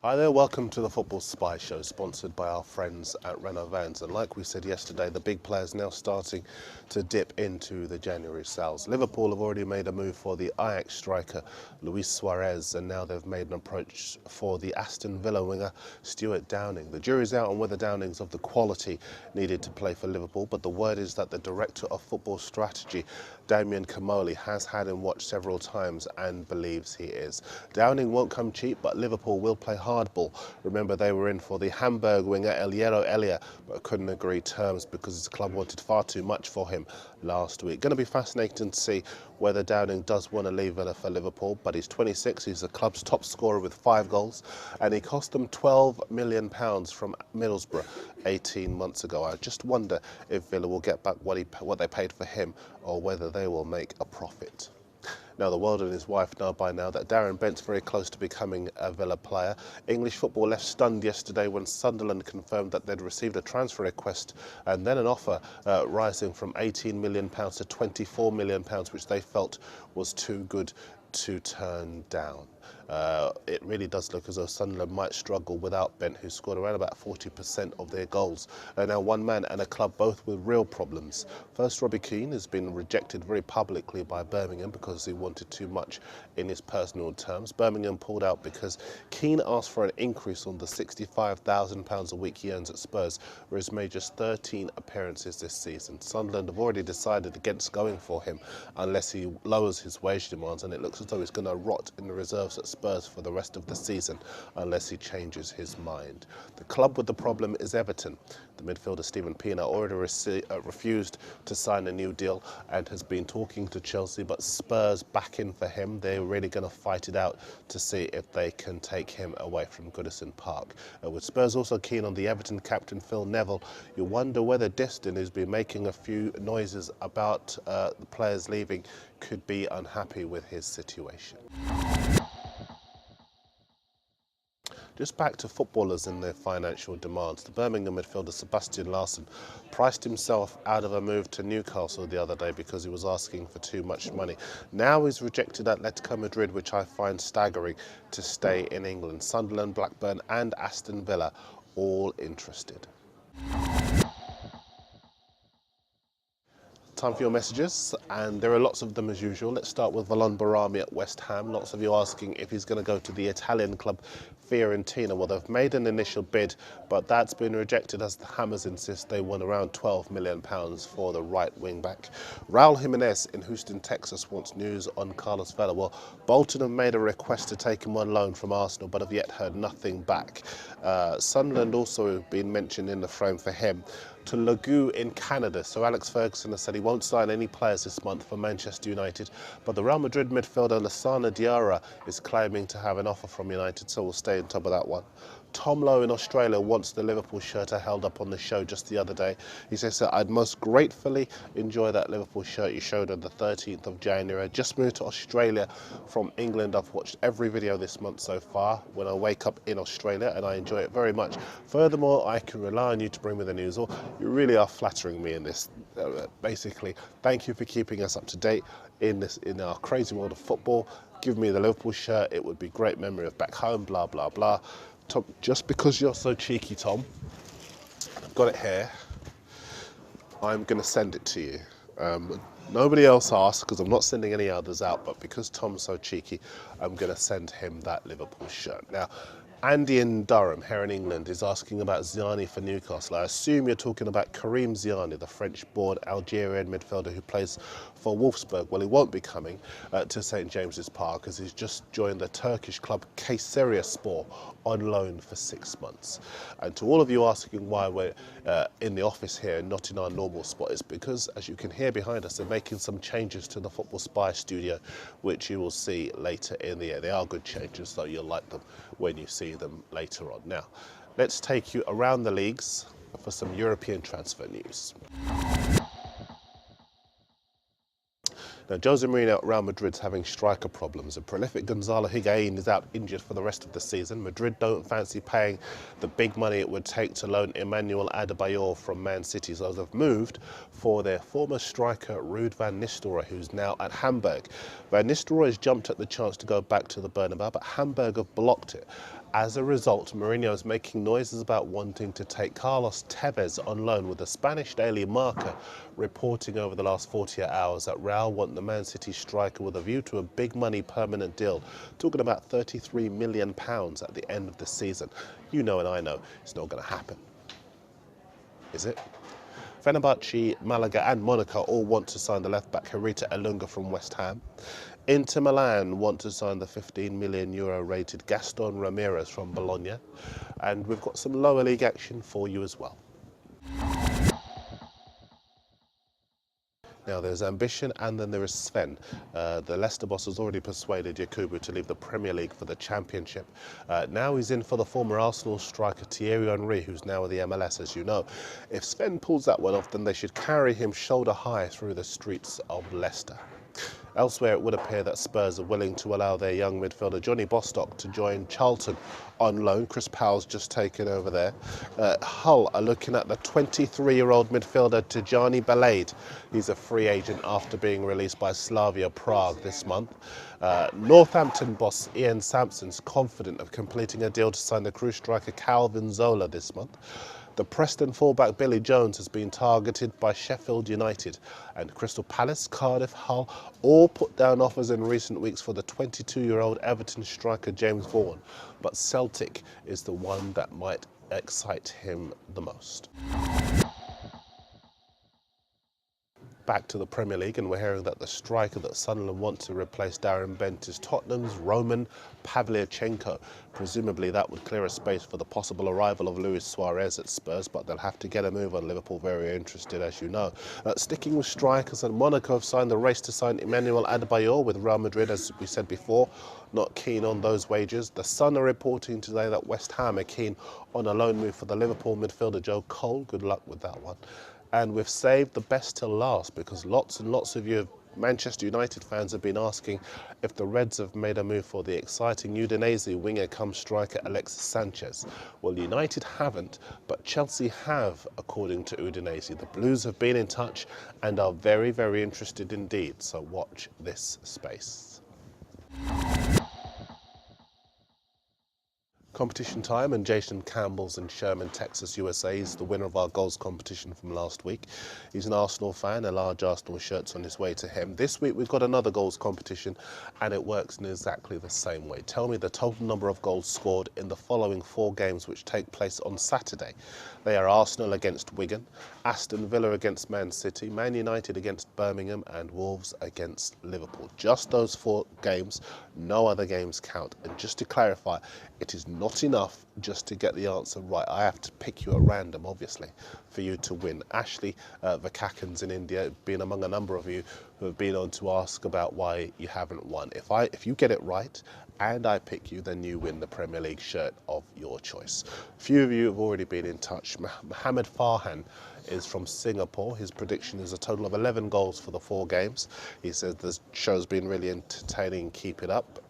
Hi there, welcome to the Football Spy Show, sponsored by our friends at Renault Vans. And like we said yesterday, the big players now starting to dip into the January sales. Liverpool have already made a move for the Ajax striker, Luis Suarez, and now they've made an approach for the Aston Villa winger, Stewart. The jury's out on whether Downing's of the quality needed to play for Liverpool, but the word is that the Director of Football Strategy, Damien Comolli, has had him watched several times and believes he is. Downing won't come cheap, but Liverpool will play hardball. Remember, they were in for the Hamburg winger El Hierro Elia, but couldn't agree terms because his club wanted far too much for him last week. Going to be fascinating to see whether Downing does want to leave Villa for Liverpool, but he's 26, he's the club's top scorer with 5 goals, and he cost them £12 million from Middlesbrough 18 months ago. I just wonder if Villa will get back what they paid for him, or whether they will make a profit. Now, the world and his wife know by now that Darren Bent's very close to becoming a Villa player. English football left stunned yesterday when Sunderland confirmed that they'd received a transfer request and then an offer rising from £18 million to £24 million, which they felt was too good to turn down. It really does look as though Sunderland might struggle without Bent, who scored around about 40% of their goals. Now, one man and a club both with real problems. First, Robbie Keane has been rejected very publicly by Birmingham because he wanted too much in his personal terms. Birmingham pulled out because Keane asked for an increase on the £65,000 a week he earns at Spurs, where he's made just 13 appearances this season. Sunderland have already decided against going for him unless he lowers his wage demands, and it looks as though he's going to rot in the reserves at Spurs for the rest of the season unless he changes his mind. The club with the problem is Everton. The midfielder Stephen Pienaar already refused to sign a new deal and has been talking to Chelsea, but Spurs back in for him. They're really going to fight it out to see if they can take him away from Goodison Park. With Spurs also keen on the Everton captain Phil Neville, you wonder whether Destin, who's been making a few noises about the players leaving, could be unhappy with his situation. Just back to footballers and their financial demands. The Birmingham midfielder Sebastian Larsson priced himself out of a move to Newcastle the other day because he was asking for too much money. Now he's rejected Atletico Madrid, which I find staggering, to stay in England. Sunderland, Blackburn and Aston Villa all interested. Time for your messages, and there are lots of them as usual. Let's start with Valon Barami at West Ham. Lots of you asking if he's going to go to the Italian club Fiorentina. Well, they've made an initial bid, but that's been rejected as the Hammers insist they won around £12 million for the right wing back. Raul Jimenez in Houston, Texas wants news on Carlos Vela. Well, Bolton have made a request to take him on loan from Arsenal, but have yet heard nothing back. Sunderland also been mentioned in the frame for him. To Lagu in Canada. So Alex Ferguson has said he won't sign any players this month for Manchester United, but the Real Madrid midfielder Lassana Diarra is claiming to have an offer from United, so we'll stay on top of that one. Tom Lowe in Australia wants the Liverpool shirt I held up on the show just the other day. He says that I'd most gratefully enjoy that Liverpool shirt you showed on the 13th of January. I just moved to Australia from England. I've watched every video this month so far when I wake up in Australia, and I enjoy it very much. Furthermore, I can rely on you to bring me the news. Or you really are flattering me in this. Basically, thank you for keeping us up to date in our crazy world of football. Give me the Liverpool shirt. It would be a great memory of back home, blah, blah, blah. Tom, just because you're so cheeky, Tom, I've got it here. I'm going to send it to you. Nobody else asked because I'm not sending any others out, but because Tom's so cheeky, I'm going to send him that Liverpool shirt. Now, Andy in Durham, here in England, is asking about Ziani for Newcastle. I assume you're talking about Karim Ziani, the French-born Algerian midfielder who plays for Wolfsburg. Well, he won't be coming to St James's Park as he's just joined the Turkish club Kayserispor on loan for 6 months. And to all of you asking why we're in the office here and not in our normal spot, is because, as you can hear behind us, they're making some changes to the Football Spy studio, which you will see later in the year. They are good changes, so you'll like them when you see them later on. Now, let's take you around the leagues for some European transfer news. Now, Jose Mourinho at Real Madrid's having striker problems. A prolific Gonzalo Higuain is out injured for the rest of the season. Madrid don't fancy paying the big money it would take to loan Emmanuel Adebayor from Man City, so they've moved for their former striker Ruud van Nistelrooy, who's now at Hamburg. Van Nistelrooy has jumped at the chance to go back to the Bernabeu, but Hamburg have blocked it. As a result, Mourinho is making noises about wanting to take Carlos Tevez on loan, with the Spanish daily Marca reporting over the last 48 hours that Real want the Man City striker with a view to a big money permanent deal, talking about £33 million at the end of the season. You know and I know it's not going to happen. Is it? Fenerbahce, Malaga and Monaco all want to sign the left-back Herita Elunga from West Ham. Inter Milan want to sign the €15 million rated Gaston Ramirez from Bologna. And we've got some lower league action for you as well. Now, there's ambition and then there is Sven. The Leicester boss has already persuaded Yakubu to leave the Premier League for the Championship. Now he's in for the former Arsenal striker Thierry Henry, who's now with the MLS, as you know. If Sven pulls that one off, then they should carry him shoulder high through the streets of Leicester. Elsewhere, it would appear that Spurs are willing to allow their young midfielder Johnny Bostock to join Charlton on loan. Chris Powell's just taken over there. Hull are looking at the 23-year-old midfielder Tijani Balade. He's a free agent after being released by Slavia Prague this month. Northampton boss Ian Sampson's confident of completing a deal to sign the Crewe striker Calvin Zola this month. The Preston fullback Billy Jones has been targeted by Sheffield United, and Crystal Palace, Cardiff, Hull all put down offers in recent weeks for the 22-year-old Everton striker James Vaughan, but Celtic is the one that might excite him the most. Back to the Premier League, and we're hearing that the striker that Sunderland want to replace Darren Bent is Tottenham's Roman Pavlyuchenko. Presumably that would clear a space for the possible arrival of Luis Suarez at Spurs, but they'll have to get a move on. Liverpool very interested, as you know. Sticking with strikers, and Monaco have signed the race to sign Emmanuel Adebayor, with Real Madrid, as we said before, not keen on those wages. The Sun are reporting today that West Ham are keen on a loan move for the Liverpool midfielder Joe Cole. Good luck with that one. And we've saved the best till last, because lots and lots of you Manchester United fans have been asking if the Reds have made a move for the exciting Udinese winger come striker Alexis Sanchez. Well, United haven't, but Chelsea have, according to Udinese. The Blues have been in touch and are very, very interested indeed, so watch this space. Competition time, and Jason Campbell's in Sherman, Texas, USA. He's the winner of our goals competition from last week. He's an Arsenal fan, a large Arsenal shirt's on his way to him. This week we've got another goals competition, and it works in exactly the same way. Tell me the total number of goals scored in the following 4 games which take place on Saturday. They are Arsenal against Wigan, Aston Villa against Man City, Man United against Birmingham, and Wolves against Liverpool. Just those 4 games, no other games count. And just to clarify, it is not enough just to get the answer right. I have to pick you at random, obviously, for you to win. Ashley Vakakans in India, been among a number of you who have been on to ask about why you haven't won. If you get it right and I pick you, then you win the Premier League shirt of your choice. A few of you have already been in touch. Mohammed Farhan is from Singapore. His prediction is a total of 11 goals for the 4 games. He says the show's been really entertaining, keep it up.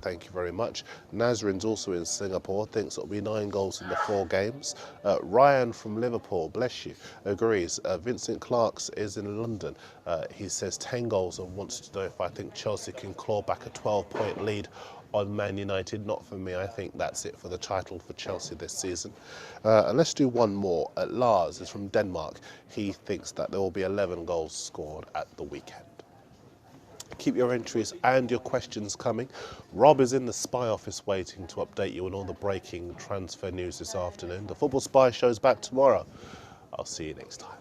Thank you very much. Nazrin's also in Singapore, thinks it'll be 9 goals in the 4 games. Ryan from Liverpool, bless you, agrees. Vincent Clarks is in London. He says 10 goals and wants to know if I think Chelsea can claw back a 12-point lead on Man United. Not for me. I think that's it for the title for Chelsea this season. And let's do one more. Lars is from Denmark. He thinks that there will be 11 goals scored at the weekend. Keep your entries and your questions coming. Rob is in the Spy office waiting to update you on all the breaking transfer news this afternoon. The Football Spy show's back tomorrow. I'll see you next time.